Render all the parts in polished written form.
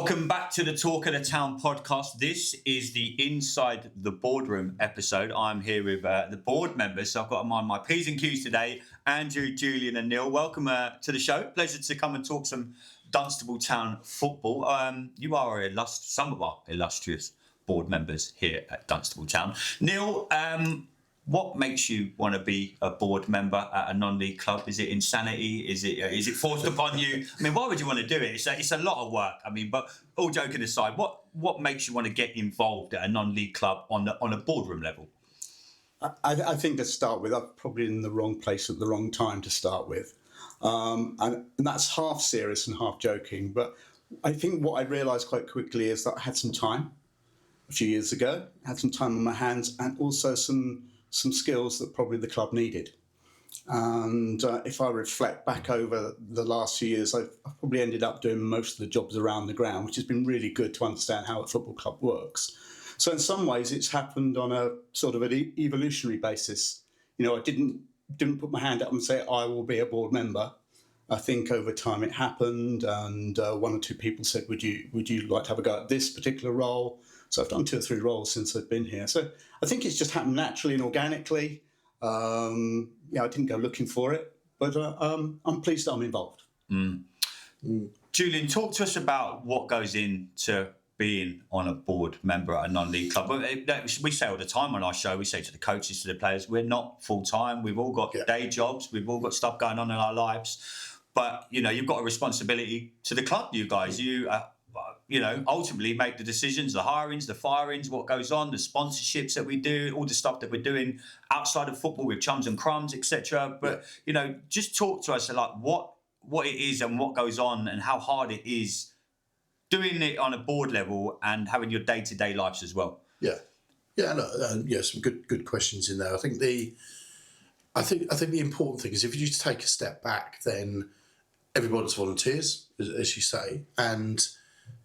Welcome back to the Talk of the Town podcast. This is the Inside the Boardroom episode. I'm here with the board members, so I've got my P's and Q's today. Andrew, Julian and Neil, welcome to the show. Pleasure to come and talk some Dunstable Town football. You are some of our illustrious board members here at Dunstable Town. Neil, what makes you want to be a board member at a non-league club? Is it insanity? Is it forced upon you? I mean, why would you want to do it? It's a lot of work. I mean, but all joking aside, what makes you want to get involved at a non-league club on a boardroom level? I think to start with, I'm probably in the wrong place at the wrong time to start with. And that's half serious and half joking. But I think what I realised quite quickly is that I had some time a few years ago, had some time on my hands, and also some skills that probably the club needed. And if I reflect back over the last few years, I've probably ended up doing most of the jobs around the ground, which has been really good to understand how a football club works. So in some ways, it's happened on a sort of an evolutionary basis. You know, I didn't put my hand up and say, I will be a board member. I think over time it happened, and one or two people said, would you like to have a go at this particular role? So I've done 2 or 3 roles since I've been here. So I think it's just happened naturally and organically. I didn't go looking for it, but I'm pleased that I'm involved. Julian, talk to us about what goes into being on a board member at a non-league club. We say all the time on our show, we say to the coaches, to the players, we're not full-time. We've all got day jobs. We've all got stuff going on in our lives. But, you've got a responsibility to the club, you guys. You ultimately make the decisions, the hirings, the firings, what goes on, the sponsorships that we do, all the stuff that we're doing outside of football with Chums and Crumbs, etc. But, just talk to us like what it is and what goes on and how hard it is doing it on a board level and having your day-to-day lives as well. Some good questions in there. I think the important thing is if you just take a step back, then everybody's volunteers, as you say,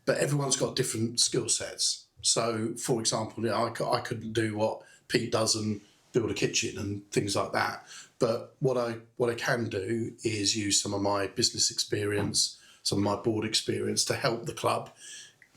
but everyone's got different skill sets. So, for example, I couldn't do what Pete does and build a kitchen and things like that. But what I can do is use some of my business experience, some of my board experience to help the club.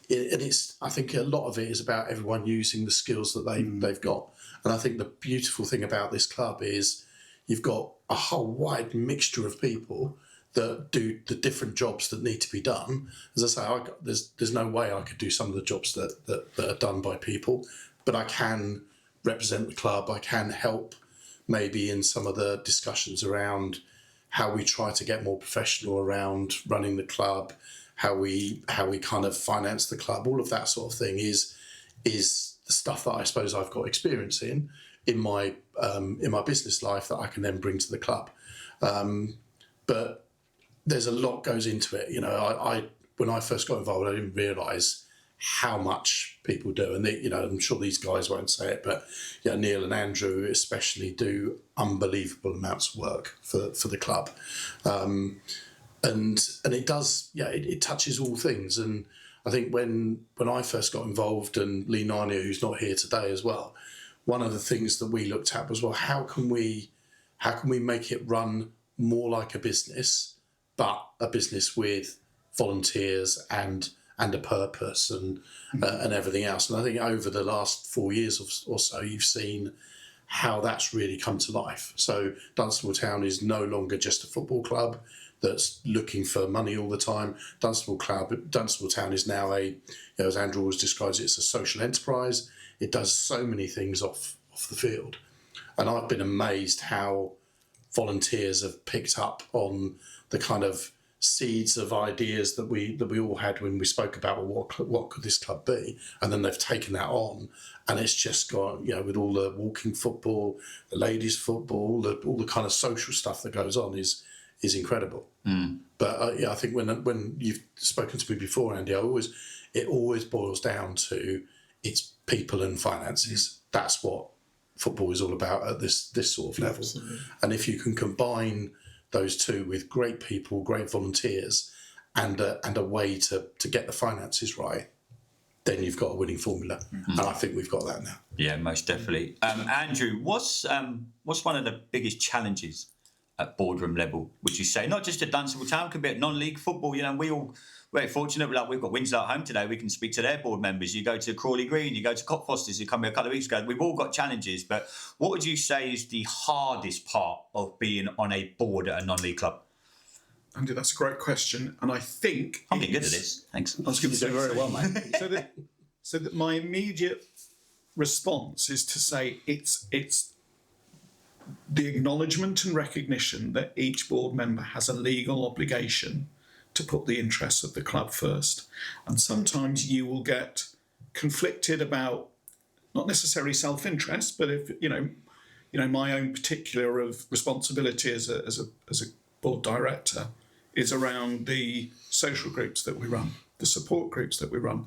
I think a lot of it is about everyone using the skills that they've got. And I think the beautiful thing about this club is you've got a whole wide mixture of people that do the different jobs that need to be done. As I say, there's no way I could do some of the jobs that are done by people, but I can represent the club. I can help maybe in some of the discussions around how we try to get more professional around running the club, how we kind of finance the club. All of that sort of thing is the stuff that I suppose I've got experience in my business life that I can then bring to the club. But there's a lot goes into it. When I first got involved, I didn't realise how much people do. And I'm sure these guys won't say it, but Neil and Andrew especially do unbelievable amounts of work for the club. And it does, it touches all things. And I think when I first got involved, and Lee Narnia, who's not here today as well, one of the things that we looked at was, well, how can we make it run more like a business, but a business with volunteers and a purpose and everything else. And I think over the last 4 years or so, you've seen how that's really come to life. So Dunstable Town is no longer just a football club that's looking for money all the time. Dunstable Town is now as Andrew always describes it, it's a social enterprise. It does so many things off the field. And I've been amazed how volunteers have picked up on the kind of seeds of ideas that we all had when we spoke about what could this club be, and then they've taken that on, and it's just got with all the walking football, the ladies football, all the kind of social stuff that goes on is incredible. But I think when you've spoken to me before, Andy, it always boils down to it's people and finances. That's what football is all about at this sort of level. Absolutely. And if you can combine those two with great people, great volunteers, and a way to get the finances right, then you've got a winning formula. And I think we've got that now. Yeah, most definitely. Andrew, what's one of the biggest challenges at boardroom level, would you say? Not just at Dunstable Town, could be at non-league football. We're very fortunate. We've got Winslow at home today. We can speak to their board members. You go to Crawley Green, you go to Cockfosters, you come here a couple of weeks ago. We've all got challenges, but what would you say is the hardest part of being on a board at a non-league club? Andy, that's a great question, and I think I'm getting good at this. Thanks. I was going to say very well, mate. So that my immediate response is to say it's the acknowledgement and recognition that each board member has a legal obligation to put the interests of the club first. And sometimes you will get conflicted about not necessarily self-interest, but if my own particular of responsibility as a board director is around the social groups that we run, the support groups that we run.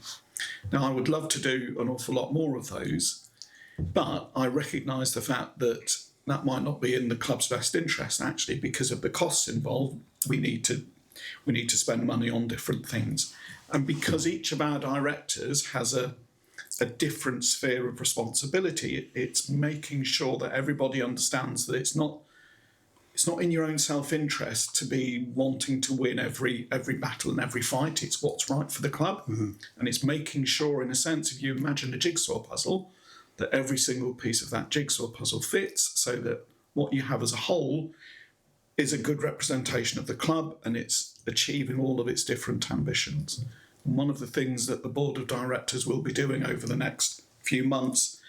Now, I would love to do an awful lot more of those, but I recognise the fact that might not be in the club's best interest, actually, because of the costs involved. We need to spend money on different things. And because each of our directors has a different sphere of responsibility, it's making sure that everybody understands that it's not in your own self-interest to be wanting to win every battle and every fight. It's what's right for the club. Mm-hmm. And it's making sure, in a sense, if you imagine a jigsaw puzzle, that every single piece of that jigsaw puzzle fits so that what you have as a whole is a good representation of the club and it's achieving all of its different ambitions. And one of the things that the board of directors will be doing over the next few months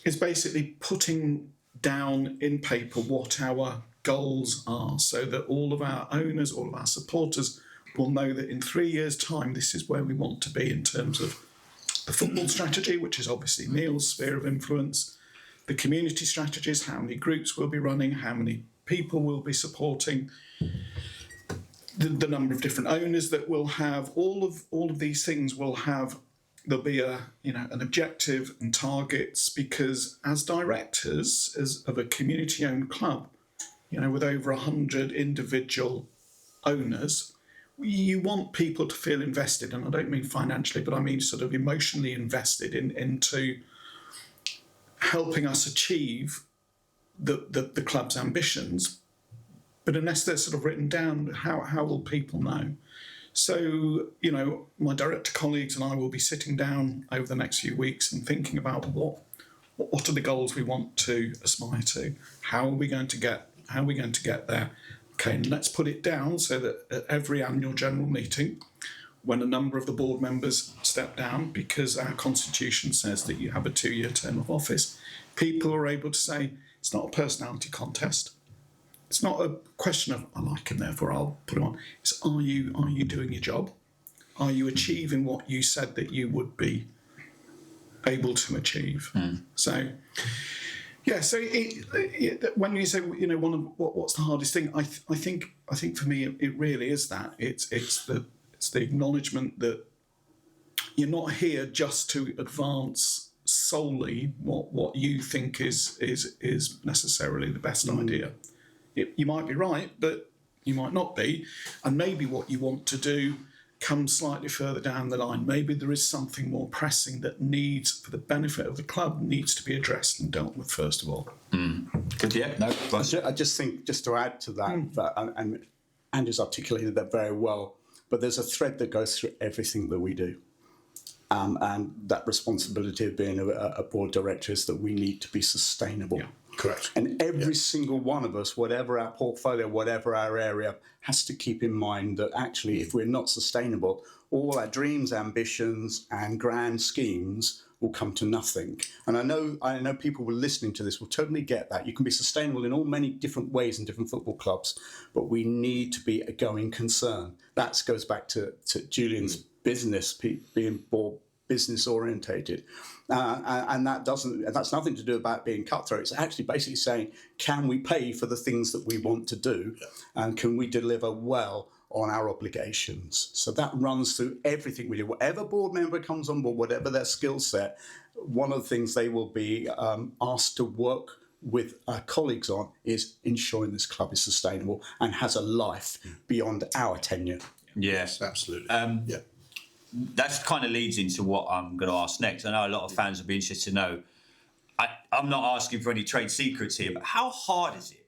is basically putting down in paper what our goals are so that all of our owners, all of our supporters will know that in 3 years' time, this is where we want to be in terms of the football strategy, which is obviously Neil's sphere of influence, the community strategies, how many groups we'll be running, how many people we'll be supporting, the number of different owners that we'll have, all of these things will have, there'll be an objective and targets, because as directors of a community-owned club, with over 100 individual owners, you want people to feel invested, and I don't mean financially, but I mean sort of emotionally invested into helping us achieve the club's ambitions. But unless they're sort of written down, how will people know? So, my director colleagues and I will be sitting down over the next few weeks and thinking about what are the goals we want to aspire to? How are we going to get there? Okay, and let's put it down so that at every annual general meeting, when a number of the board members step down, because our constitution says that you have a 2-year term of office, people are able to say, it's not a personality contest. It's not a question of, I like him, therefore I'll put him on. It's, are you doing your job? Are you achieving what you said that you would be able to achieve? So... yeah, so when you say, what's the hardest thing? I think for me it really is that it's the acknowledgement that you're not here just to advance solely what you think is necessarily the best idea. You might be right, but you might not be, and maybe what you want to do comes slightly further down the line. Maybe there is something more pressing that needs, for the benefit of the club, needs to be addressed and dealt with first of all. Good, yeah. No, I just think, just to add to that, and Andrew's articulated that very well, but there's a thread that goes through everything that we do. And that responsibility of being a board director is that we need to be sustainable. Yeah. Correct. And every single one of us, whatever our portfolio, whatever our area, has to keep in mind that actually if we're not sustainable, all our dreams, ambitions and grand schemes will come to nothing. And I know people who are listening to this will totally get that. You can be sustainable in all many different ways in different football clubs, but we need to be a going concern. That goes back to Julian's business, being more business orientated. And that's nothing to do about being cutthroat. It's actually basically saying, can we pay for the things that we want to do? And can we deliver well on our obligations? So that runs through everything we do. Whatever board member comes on board, whatever their skill set, one of the things they will be asked to work with our colleagues on is ensuring this club is sustainable and has a life beyond our tenure. Yes, absolutely. That kind of leads into what I'm going to ask next. I know a lot of fans will be interested to know. I'm not asking for any trade secrets here, but how hard is it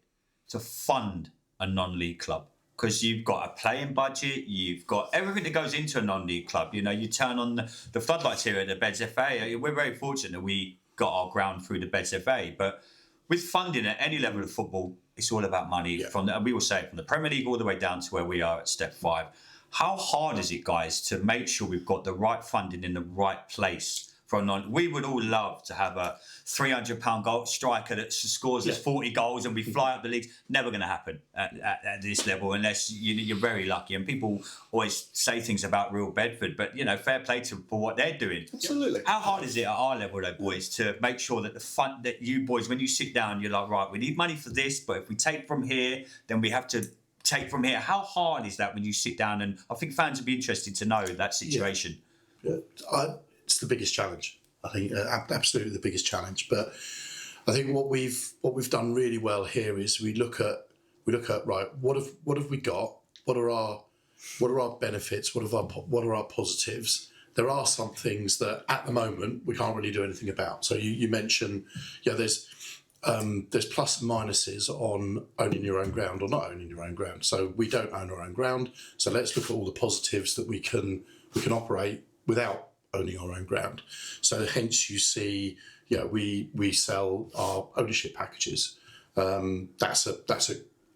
to fund a non-league club, because you've got a playing budget, you've got everything that goes into a non-league club. You know, you turn on the floodlights here at the Beds FA. We're very fortunate that we got our ground through the Beds FA, but with funding at any level of football, it's all about money. Yeah. We will say from the Premier League all the way down to where we are at Step 5. How hard is it, guys, to make sure we've got the right funding in the right place? We would all love to have a £300 goal striker that scores us 40 goals and we fly up the leagues. Never going to happen at this level unless you're very lucky. And people always say things about Real Bedford, but, you know, fair play for what they're doing. Absolutely. How hard is it at our level, though, boys, to make sure that the fund that you boys, when you sit down, you're like, right, we need money for this, but if we take from here, then we have to take from here. How hard is that when you sit down? And I think fans would be interested to know that situation. Yeah. It's the biggest challenge. I think absolutely the biggest challenge. But I think what we've done really well here is we look at right, what have we got? What are our benefits? What are our positives? There are some things that at the moment we can't really do anything about. So you mentioned, there's plus and minuses on owning your own ground or not owning your own ground. So we don't own our own ground. So let's look at all the positives that we can operate without owning our own ground. So hence you see, we sell our ownership packages. That's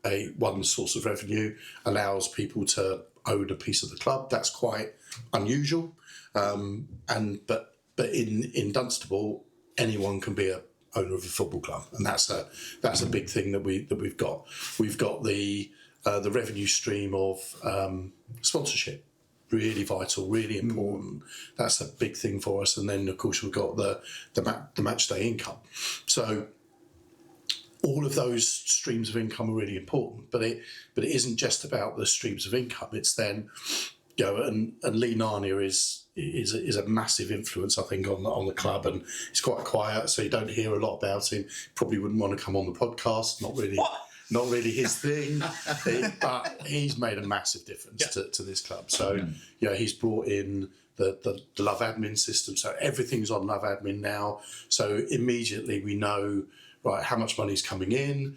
a one source of revenue, allows people to own a piece of the club. That's quite unusual. But in Dunstable, anyone can be a owner of a football club, and that's a big thing that we've got. We've got the revenue stream of sponsorship. Really vital, really important. That's a big thing for us. And then, of course, we've got the match day income. So all of those streams of income are really important. But it isn't just about the streams of income. It's then, and Lee Narnia is a massive influence, I think, on the club, and he's quite quiet, so you don't hear a lot about him. Probably wouldn't want to come on the podcast. Not really his thing, but he's made a massive difference to this club. So, he's brought in the Love Admin system. So everything's on Love Admin now. So immediately we know, right, how much money's coming in,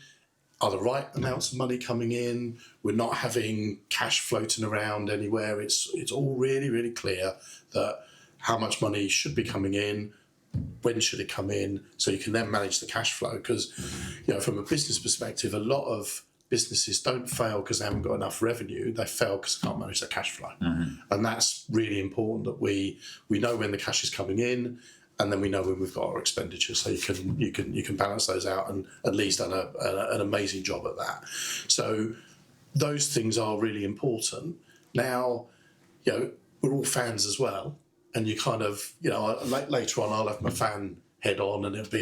are the right amounts of money coming in. We're not having cash floating around anywhere. It's all really, really clear that how much money should be coming in, when should it come in, so you can then manage the cash flow. Because, from a business perspective, a lot of businesses don't fail because they haven't got enough revenue. They fail because they can't manage their cash flow. And that's really important, that we know when the cash is coming in, and then we know when we've got our expenditure, so you can balance those out. And Lee's done an amazing job at that. So those things are really important. Now, we're all fans as well. And you kind of, later on, I'll have my fan head on, and it'll be,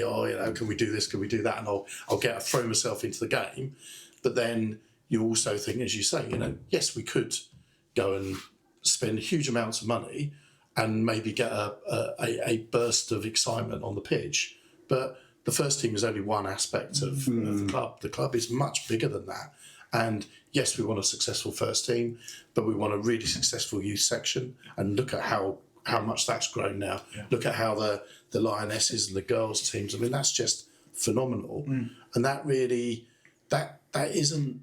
can we do this? Can we do that? And I'll throw myself into the game. But then you also think, as you say, yes, we could go and spend huge amounts of money and maybe get a burst of excitement on the pitch. But the first team is only one aspect of the club. The club is much bigger than that. And yes, we want a successful first team, but we want a really successful youth section. And look at how much that's grown now. Yeah. Look at how the Lionesses and the girls teams, I mean, that's just phenomenal. And that really, that isn't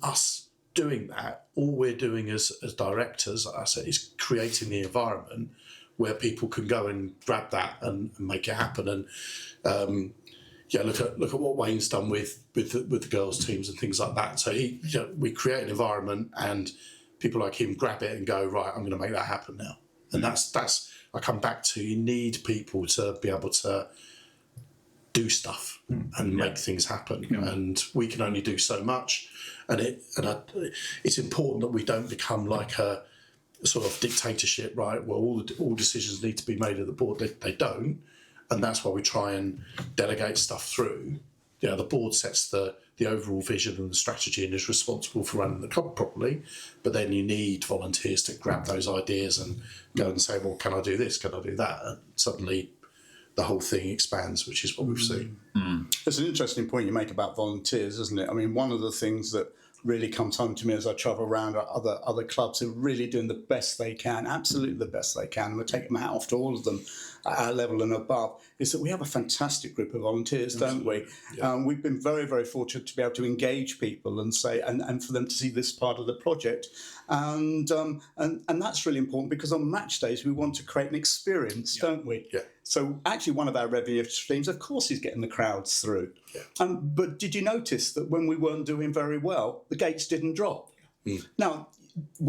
us doing that. All we're doing as directors, I say, is creating the environment where people can go and grab that and make it happen. And look at what Wayne's done with the girls teams and things like that. So we create an environment, and people like him grab it and go, right, I'm going to make that happen now. And that's I come back to, you need people to be able to do stuff and make things happen. And we can only do so much. And it's important that we don't become like a sort of dictatorship, right? Well, all decisions need to be made at the board. They don't. And that's why we try and delegate stuff through. The board sets the overall vision and the strategy and is responsible for running the club properly. But then you need volunteers to grab those ideas and go and say, well, can I do this? Can I do that? And suddenly the whole thing expands, which is what we've seen. It's an interesting point you make about volunteers, isn't it? I mean, one of the things that really come home to me as I travel around at other clubs who are really doing the best they can, absolutely the best they can. And we're taking my hat off to all of them at our level and above, is that we have a fantastic group of volunteers, don't we? Yeah. We've been very, very fortunate to be able to engage people and say, and for them to see this part of the project. And that's really important, because on match days we want to create an experience, don't we? Yeah. So actually one of our revenue streams, of course, is getting the crowds through. Yeah. But did you notice that when we weren't doing very well, the gates didn't drop? Now,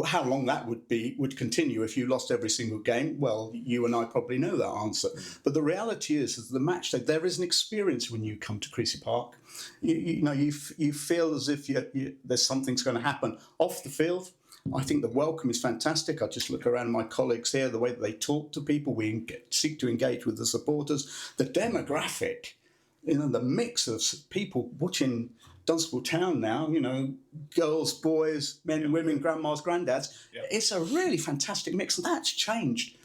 how long that would continue if you lost every single game? Well, you and I probably know that answer. But the reality is the match day, there is an experience when you come to Creasy Park. You feel as if there's something's going to happen off the field. I think the welcome is fantastic. I just look around my colleagues here, the way that they talk to people. We seek to engage with the supporters. The demographic, the mix of people watching Dunstable Town now, girls, boys, men, women, grandmas, granddads. Yeah. It's a really fantastic mix. And that's changed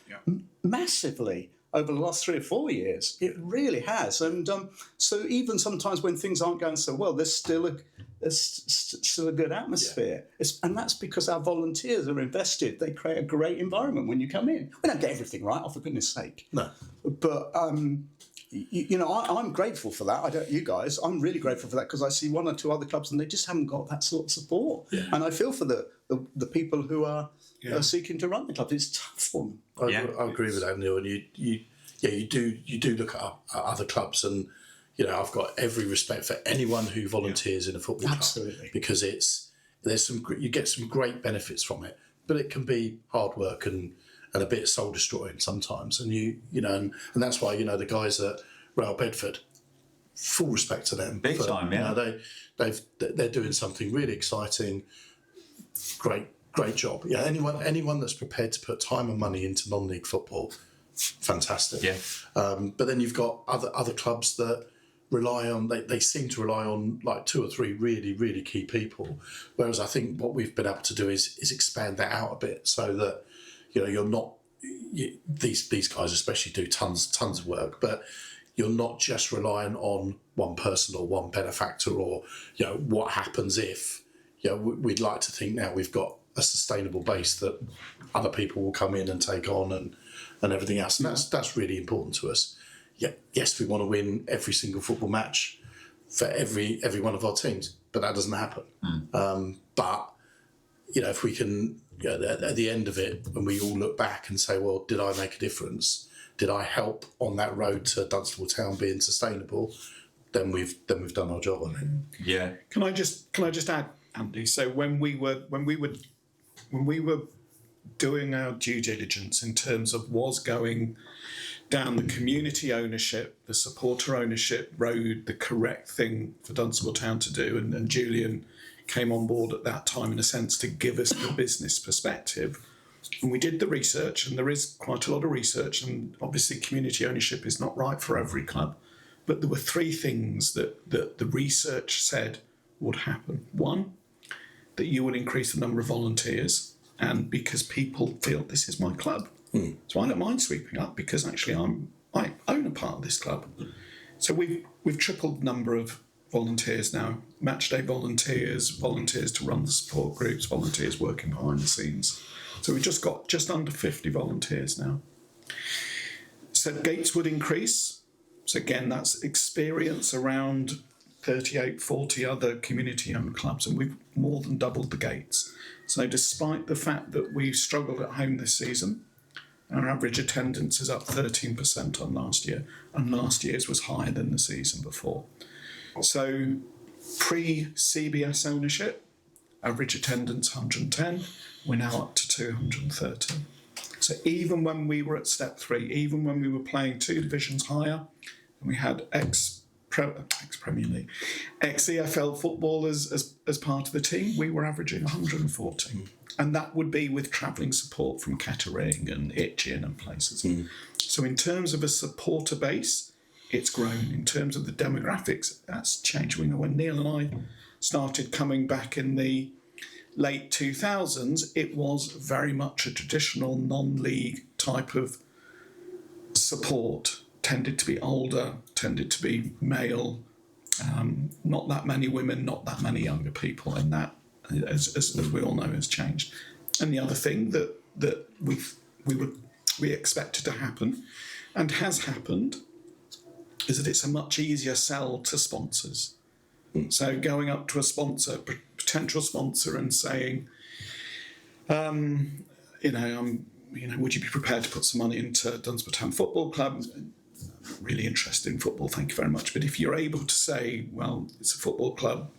massively over the last 3 or 4 years. It really has. And so even sometimes when things aren't going so well, there's still a good atmosphere. Yeah. And that's because our volunteers are invested. They create a great environment when you come in. We don't get everything right, for goodness sake. No. But I'm grateful for that. I don't, you guys. I'm really grateful for that, because I see 1 or 2 other clubs and they just haven't got that sort of support. Yeah. And I feel for the people who are seeking to run the club. It's tough for them. I agree with that, Neil. And you do look at other clubs, and I've got every respect for anyone who volunteers in a football club, because you get some great benefits from it, but it can be hard work and a bit soul destroying sometimes. And and that's why the guys at Real Bedford, full respect to them. Big time, yeah. They're doing something really exciting. Great job. Yeah, anyone that's prepared to put time and money into non-league football, fantastic. Yeah. But then you've got other clubs that rely on, they seem to rely on like 2 or 3 really, really key people. Whereas I think what we've been able to do is expand that out a bit, so that you're not, these guys especially do tons of work, but you're not just relying on one person or one benefactor, or what happens if. We'd like to think now we've got a sustainable base that other people will come in and take on and everything else, and that's really important to us. Yeah, yes, we want to win every single football match for every one of our teams, but that doesn't happen. But if we can, at the end of it, when we all look back and say, well, did I make a difference? Did I help on that road to Dunstable Town being sustainable? Then we've done our job on it. Yeah. Can I just add, Andy? So when we were doing our due diligence in terms of was going down the community ownership, the supporter ownership road, the correct thing for Dunstable Town to do, and Julian came on board at that time, in a sense, to give us the business perspective. And we did the research, and there is quite a lot of research, and obviously community ownership is not right for every club. But there were 3 things that the research said would happen. 1, that you would increase the number of volunteers, and because people feel this is my club. So I don't mind sweeping up, because actually I own a part of this club. So we've tripled the number of volunteers now. Matchday volunteers to run the support groups, volunteers working behind the scenes. So we've just got just under 50 volunteers now. So gates would increase. So again, that's experience around 38, 40 other community-owned clubs, and we've more than doubled the gates. So despite the fact that we've struggled at home this season, our average attendance is up 13% on last year, and last year's was higher than the season before. So pre-CBS ownership, average attendance 110, we're now up to 230. So even when we were at step 3, even when we were playing 2 divisions higher, and we had ex-Premier League, ex-EFL footballers as part of the team, we were averaging 140. And that would be with travelling support from Kettering and Itchin and places. So in terms of a supporter base, it's grown. In terms of the demographics, that's changed. We know when Neil and I started coming back in the late 2000s, it was very much a traditional non-league type of support. Tended to be older, tended to be male, not that many women, not that many younger people, and that as we all know, has changed. And the other thing that we expected to happen, and has happened, is that it's a much easier sell to sponsors. So going up to a sponsor, potential sponsor, and saying, would you be prepared to put some money into Dunstable Town Football Club? I'm really interested in football, thank you very much. But if you're able to say, well, it's a football club,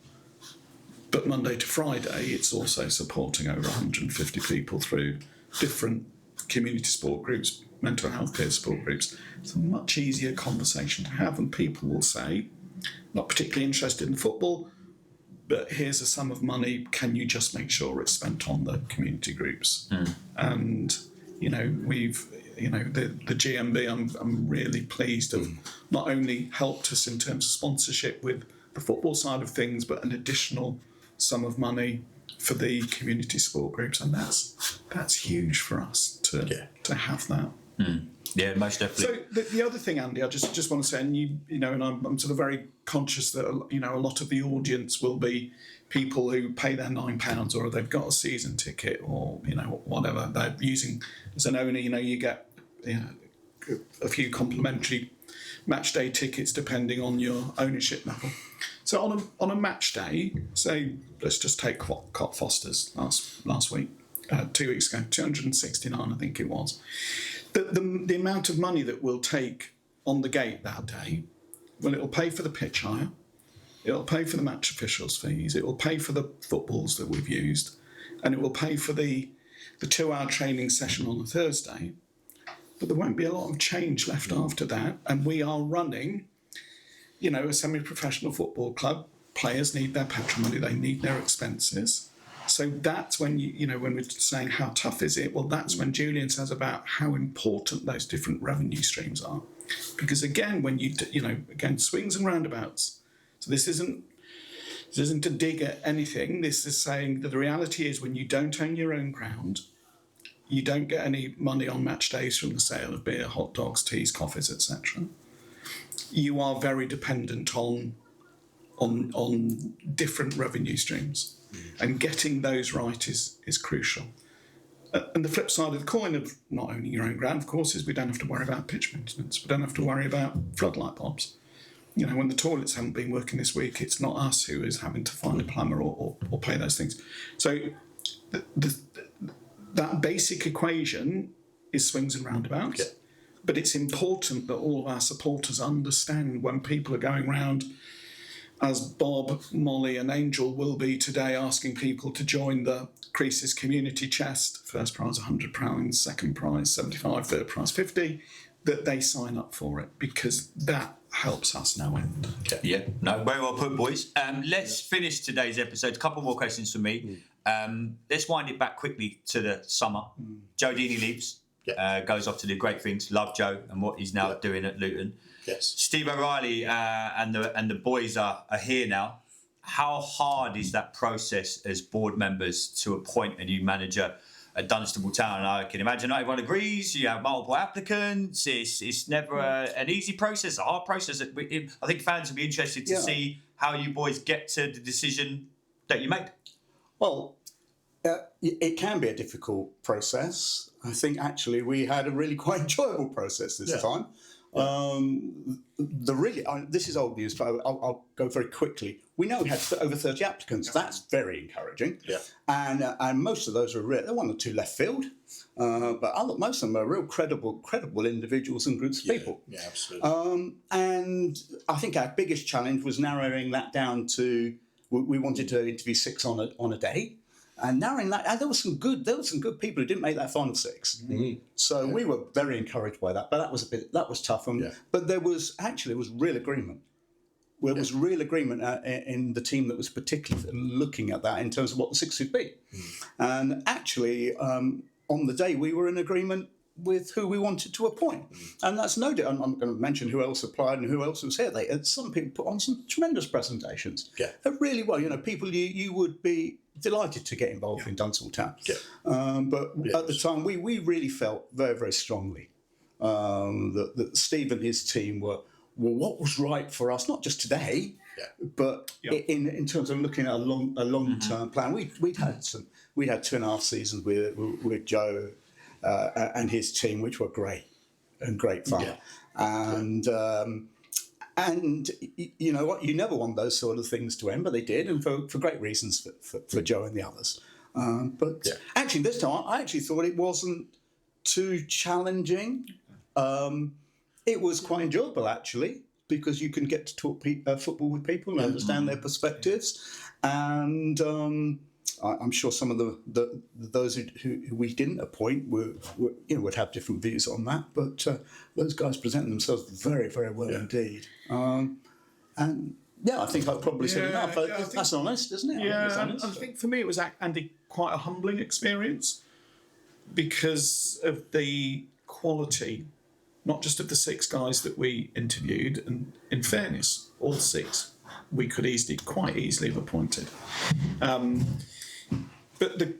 but Monday to Friday, it's also supporting over 150 people through different community support groups, mental health care support groups, it's a much easier conversation to have, and people will say, not particularly interested in football, but here's a sum of money, can you just make sure it's spent on the community groups? And the GMB, I'm really pleased, have not only helped us in terms of sponsorship with the football side of things, but an additional sum of money for the community support groups, and that's huge for us to have that. Yeah, most definitely. So the other thing, Andy, I just want to say, and I'm sort of very conscious that a lot of the audience will be people who pay their £9, or they've got a season ticket, or whatever they're using as an owner. You get a few complimentary match day tickets depending on your ownership level. So on a match day, say let's just take Cot Foster's last week, 2 weeks ago, 269, I think it was. The amount of money that we'll take on the gate that day, well, it'll pay for the pitch hire, it'll pay for the match officials' fees, it will pay for the footballs that we've used, and it will pay for the 2-hour training session on a Thursday. But there won't be a lot of change left after that, and we are running, a semi-professional football club. Players need their petrol money, they need their expenses. So that's when when we're saying how tough is it, well, that's when Julian says about how important those different revenue streams are, because again, when again, swings and roundabouts. So this isn't to dig at anything. This is saying that the reality is, when you don't own your own ground, you don't get any money on match days from the sale of beer, hot dogs, teas, coffees, etc. You are very dependent on different revenue streams. And getting those right is crucial. And the flip side of the coin of not owning your own ground, of course, is we don't have to worry about pitch maintenance. We don't have to worry about floodlight bulbs. When the toilets haven't been working this week, it's not us who is having to find a plumber or pay those things. So that basic equation is swings and roundabouts. Yeah. But it's important that all of our supporters understand, when people are going round, as Bob, Molly and Angel will be today, asking people to join the Creases Community Chest, first prize £100, second prize 75, third prize 50, that they sign up for it, because that helps us no end. Okay. Yeah, no, very well put, boys. Let's finish today's episode. A couple more questions from me. Let's wind it back quickly to the summer. Joe Deeney leaves, goes off to do great things. Love Joe and what he's now doing at Luton. Yes. Steve O'Reilly and the boys are here now. How hard is that process as board members to appoint a new manager at Dunstable Town? I can imagine not everyone agrees. You have multiple applicants. It's never an easy process, a hard process. I think fans will be interested to see how you boys get to the decision that you made. Well, it can be a difficult process. I think actually we had a really quite enjoyable process this time. This is old news, but I'll go very quickly. We know we had over 30 applicants. That's very encouraging. Yeah. And most of those are one or two left field, but most of them are real credible individuals and groups of people. Yeah, absolutely. And I think our biggest challenge was narrowing that down to, we wanted to interview 6 on a day. And narrowing that, and there were some good people who didn't make that final 6. Mm-hmm. So we were very encouraged by that, but that was tough. But there was real agreement. There was real agreement in the team that was particularly looking at that in terms of what the 6 would be. And actually, on the day, we were in agreement with who we wanted to appoint. And that's no doubt. I'm not going to mention who else applied and who else was here. Some people put on some tremendous presentations. Yeah. Really well. People you would be delighted to get involved in Dunstable Town. Yeah. But at the time, we really felt very, very strongly that Steve and his team were what was right for us, not just today, But Yeah. in terms of looking at a long term plan, we had 2.5 seasons with Joe and his team, which were great fun. Yeah. And you know what? You never want those sort of things to end, but they did, and for great reasons for Joe and the others. But actually, this time I actually thought it wasn't too challenging. It was quite enjoyable, actually, because you can get to talk football with people and understand their perspectives. And I'm sure some of those who we didn't appoint would have different views on that. But those guys present themselves very, very well indeed. And yeah, I think I've probably said enough. That's honest, isn't it? Yeah, I think for me it was, Andy, quite a humbling experience because of the quality, not just of the 6 guys that we interviewed, and in fairness, all 6 we could quite easily have appointed. But the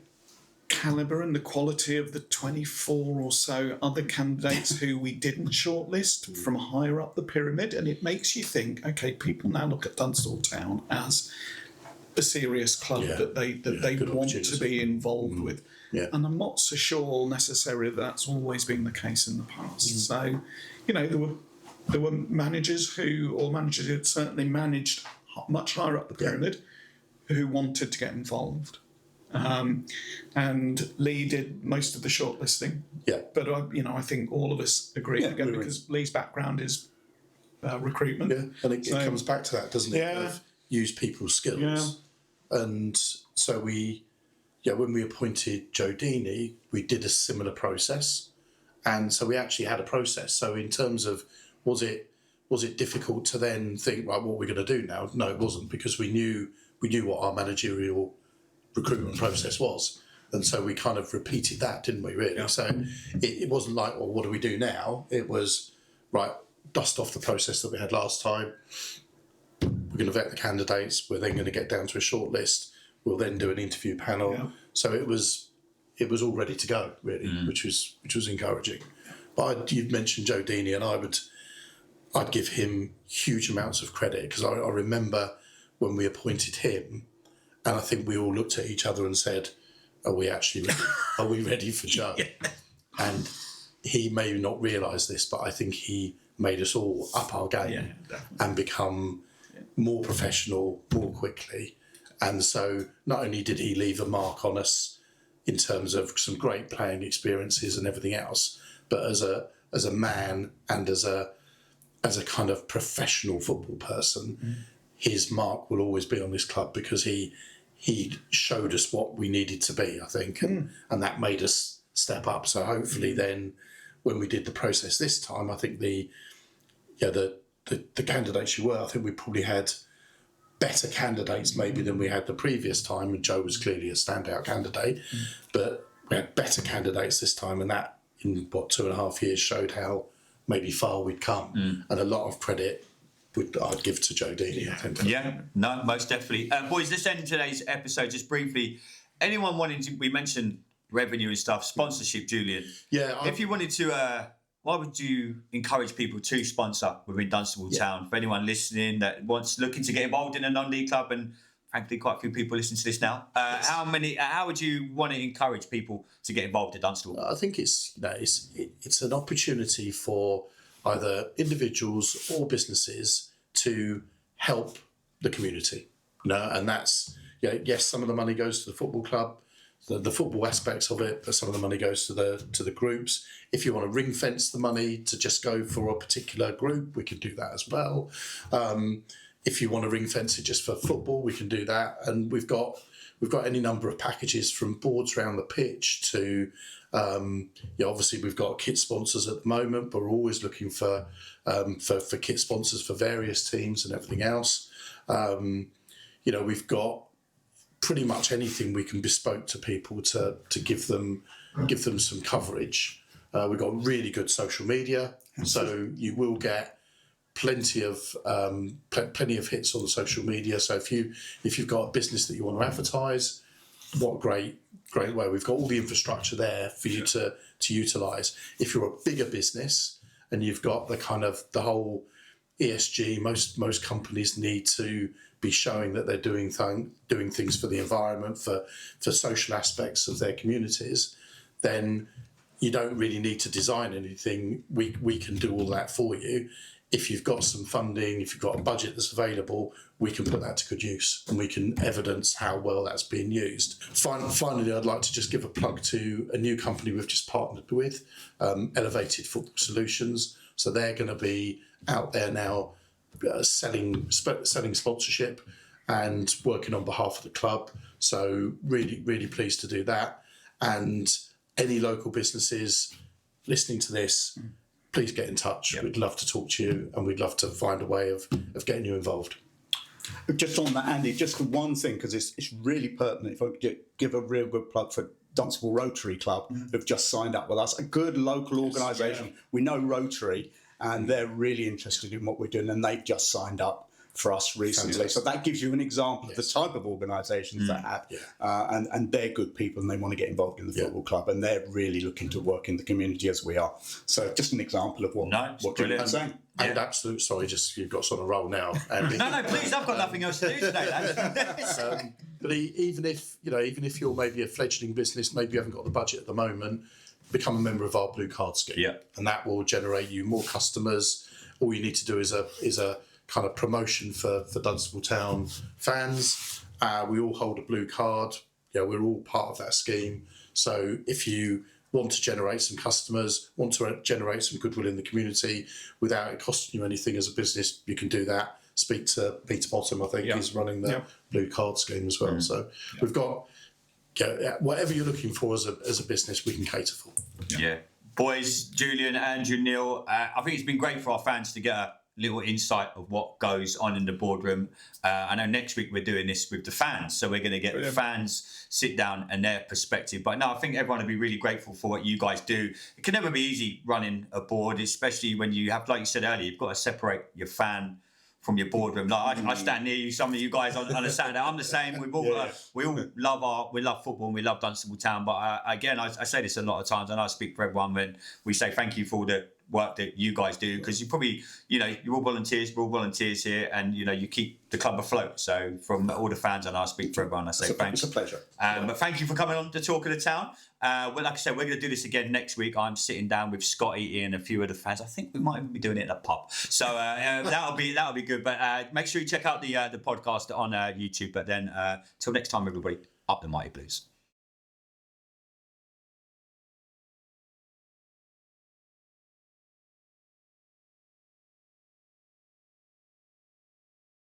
calibre and the quality of the 24 or so other candidates who we didn't shortlist from higher up the pyramid, and it makes you think, okay, people now look at Dunstable Town as a serious club that they want to be involved with. Yeah. And I'm not so sure necessarily that's always been the case in the past. So, there were managers who had certainly managed much higher up the pyramid who wanted to get involved. And Lee did most of the shortlisting. Yeah. But I think all of us agree because Lee's background is recruitment. Yeah, and it comes back to that, doesn't it? Yeah. Of use people's skills. Yeah. And so when we appointed Joe Deeney, we did a similar process, and so we actually had a process. So in terms of was it difficult to then think, right, what are we going to do now? No, it wasn't, because we knew what our managerial recruitment process was, and so we kind of repeated that, didn't we? Really. Yeah. So it wasn't like, well, what do we do now? It was, right, dust off the process that we had last time. We're going to vet the candidates. We're then going to get down to a short list. We'll then do an interview panel. Yeah. So it was all ready to go, really, which was encouraging. But you'd mentioned Joe Deeney, and I'd give him huge amounts of credit, because I remember when we appointed him, and I think we all looked at each other and said, "Are we actually ready? Are we ready for Joe?" Yeah. And he may not realise this, but I think he made us all up our game and become more professional more quickly. And so not only did he leave a mark on us in terms of some great playing experiences and everything else, but as a man and as a kind of professional football person, his mark will always be on this club, because he showed us what we needed to be, I think, and that made us step up. So hopefully then when we did the process this time, I think the candidates I think we probably had better candidates maybe than we had the previous time, and Joe was clearly a standout candidate, but we had better candidates this time, and that in 2.5 years showed how maybe far we'd come, and a lot of credit I'd give to Joe Deeney, I think. Yeah, no, most definitely. Boys, let's end today's episode just briefly. Anyone wanting to, we mentioned revenue and stuff, sponsorship, Julian. Yeah. If you wanted to, why would you encourage people to sponsor within Dunstable Town? For anyone listening that looking to get involved in a non-league club, and frankly, quite a few people listening to this now. How would you want to encourage people to get involved in Dunstable? I think it's an opportunity for either individuals or businesses to help the community. And that's yes, some of the money goes to the football club, the football aspects of it, but some of the money goes to the groups. If you want to ring fence the money to just go for a particular group, we can do that as well. If you want to ring fence it just for football, we can do that. And we've got any number of packages, from boards around the pitch to obviously we've got kit sponsors at the moment, but we're always looking for kit sponsors for various teams and everything else. We've got pretty much anything we can bespoke to people to give them some coverage. We've got really good social media, so you will get plenty of hits on the social media. So if you've got a business that you want to advertise, what a great way. We've got all the infrastructure there for you to utilise. If you're a bigger business and you've got the whole ESG. Most companies need to be showing that they're doing things for the environment, for social aspects of their communities. Then you don't really need to design anything. We can do all that for you. If you've got some funding, if you've got a budget that's available, we can put that to good use and we can evidence how well that's being used. Finally, I'd like to just give a plug to a new company we've just partnered with, Elevated Football Solutions. So they're going to be out there now selling sponsorship and working on behalf of the club. So really, really pleased to do that. And any local businesses listening to this, please get in touch. Yep. We'd love to talk to you and we'd love to find a way of getting you involved. Just on that, Andy, just one thing, because it's really pertinent. If I could give a real good plug for Dunstable Rotary Club, who've just signed up with us, a good local organisation. We know Rotary, and they're really interested in what we're doing, and they've just signed up for us recently. Fantastic. So that gives you an example of the type of organisations that have, and they're good people and they want to get involved in the football club, and they're really looking to work in the community as we are. So just an example of what Julian's saying. And absolute, sorry, just you've got us on a roll now, Andy. No, please, I've got nothing else to do today. But even if you're maybe a fledgling business, maybe you haven't got the budget at the moment, become a member of our Blue Card scheme, and that will generate you more customers. All you need to do is a kind of promotion for Dunstable Town fans. We all hold a blue card. We're all part of that scheme. So if you want to generate some customers, want to generate some goodwill in the community without it costing you anything as a business, you can do that. Speak to Peter Bottom, I think, he's running the blue card scheme as well. So we've got whatever you're looking for as a business, we can cater for. Yeah. Boys, Julian, Andrew, Neil, I think it's been great for our fans to get a little insight of what goes on in the boardroom. I know next week we're doing this with the fans, so we're going to get the fans sit down and their perspective. But no, I think everyone will be really grateful for what you guys do. It can never be easy running a board, especially when you have, like you said earlier, you've got to separate your fan from your boardroom. Like I stand near you, some of you guys on a Saturday. I'm the same. We all love football and we love Dunstable Town. But again, I say this a lot of times, and I speak for everyone when we say thank you for all the work that you guys do, because you probably, you're all volunteers. We're all volunteers here, and you keep the club afloat. So from all the fans, and I speak for everyone, I say thanks. It's a pleasure. But thank you for coming on to Talk of the Town. Well, like I said, we're going to do this again next week. I'm sitting down with Scotty, Ian, and a few of the fans. I think we might even be doing it in a pub. So that'll be good. But make sure you check out the podcast on YouTube. But then till next time, everybody, up the Mighty Blues.